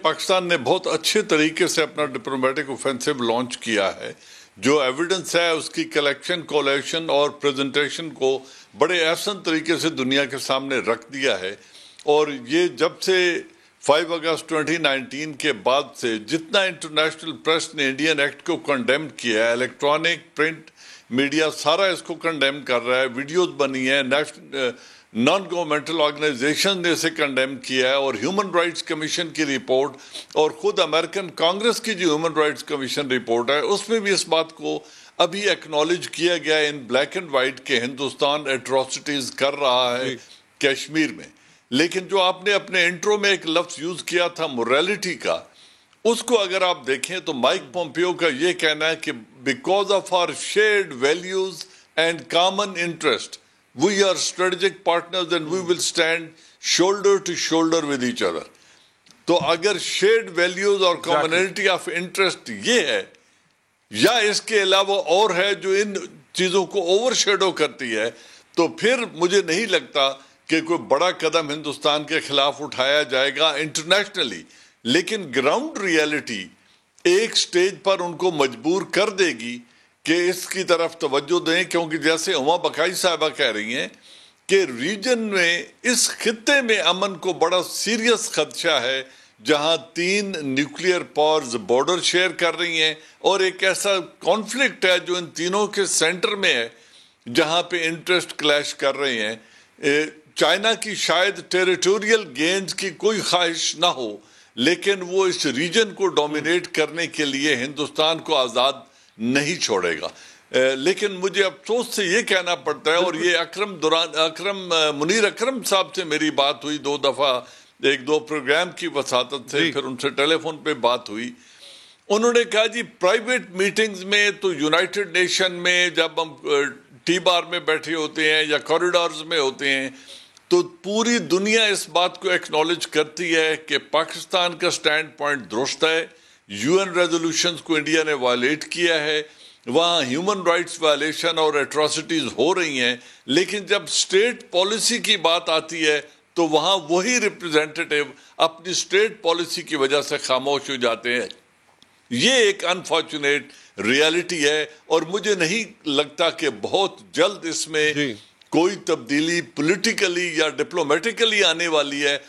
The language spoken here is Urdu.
پاکستان نے بہت اچھے طریقے سے اپنا ڈپلومیٹک اوفینسو لانچ کیا ہے. جو ایویڈنس ہے اس کی کلیکشن، کولیشن اور پریزنٹیشن کو بڑے احسن طریقے سے دنیا کے سامنے رکھ دیا ہے. اور یہ جب سے 5 اگست 2019 کے بعد سے جتنا انٹرنیشنل پریس نے انڈین ایکٹ کو کنڈیم کیا ہے، الیکٹرانک پرنٹ میڈیا سارا اس کو کنڈیم کر رہا ہے، ویڈیوز بنی ہیں، نان گورنمنٹل آرگنائزیشن نے اسے کنڈیم کیا ہے، اور ہیومن رائٹس کمیشن کی رپورٹ اور خود امریکن کانگریس کی جو ہیومن رائٹس کمیشن رپورٹ ہے اس میں بھی اس بات کو ابھی ایکنالج کیا گیا ہے ان بلیک اینڈ وائٹ کہ ہندوستان ایٹراسٹیز کر رہا ہے کشمیر میں. لیکن جو آپ نے اپنے انٹرو میں ایک لفظ یوز کیا تھا موریلٹی کا، اس کو اگر آپ دیکھیں تو مائک پومپیو کا یہ کہنا ہے کہ because of our shared values and common interest we are strategic partners and we will stand shoulder to shoulder with each other. تو اگر shared values اور commonality of interest یہ ہے، یا اس کے علاوہ اور ہے جو ان چیزوں کو اوور شیڈو کرتی ہے، تو پھر مجھے نہیں لگتا کہ کوئی بڑا قدم ہندوستان کے خلاف اٹھایا جائے گا انٹرنیشنلی. لیکن گراؤنڈ ریالٹی ایک سٹیج پر ان کو مجبور کر دے گی کہ اس کی طرف توجہ دیں، کیونکہ جیسے ہما بقائی صاحبہ کہہ رہی ہیں کہ ریجن میں اس خطے میں امن کو بڑا سیریس خدشہ ہے، جہاں 3 نیوکلیئر پاورز بارڈر شیئر کر رہی ہیں، اور ایک ایسا کانفلکٹ ہے جو ان تینوں کے سینٹر میں ہے جہاں پہ انٹرسٹ کلیش کر رہے ہیں. چائنا کی شاید ٹیریٹوریل گینز کی کوئی خواہش نہ ہو، لیکن وہ اس ریجن کو ڈومینیٹ کرنے کے لیے ہندوستان کو آزاد نہیں چھوڑے گا. لیکن مجھے افسوس سے یہ کہنا پڑتا ہے، اور یہ منیر اکرم صاحب سے میری بات ہوئی 2 دفعہ، 1-2 پروگرام کی وساطت سے، پھر ان سے ٹیلی فون پہ بات ہوئی. انہوں نے کہا جی پرائیویٹ میٹنگز میں تو یونائٹڈ نیشن میں جب ہم ٹی بار میں بیٹھے ہوتے ہیں یا کوریڈورز میں ہوتے ہیں تو پوری دنیا اس بات کو ایکنالج کرتی ہے کہ پاکستان کا سٹینڈ پوائنٹ درست ہے، UN ریزولوشنز کو انڈیا نے وائلیٹ کیا ہے، وہاں ہیومن رائٹس وائلیشن اور ایٹراسٹیز ہو رہی ہیں. لیکن جب سٹیٹ پالیسی کی بات آتی ہے تو وہاں وہی ریپریزنٹیٹیو اپنی سٹیٹ پالیسی کی وجہ سے خاموش ہو جاتے ہیں. یہ ایک انفارچونیٹ ریالٹی ہے، اور مجھے نہیں لگتا کہ بہت جلد اس میں کوئی تبدیلی پولیٹیکلی یا ڈپلومیٹیکلی آنے والی ہے.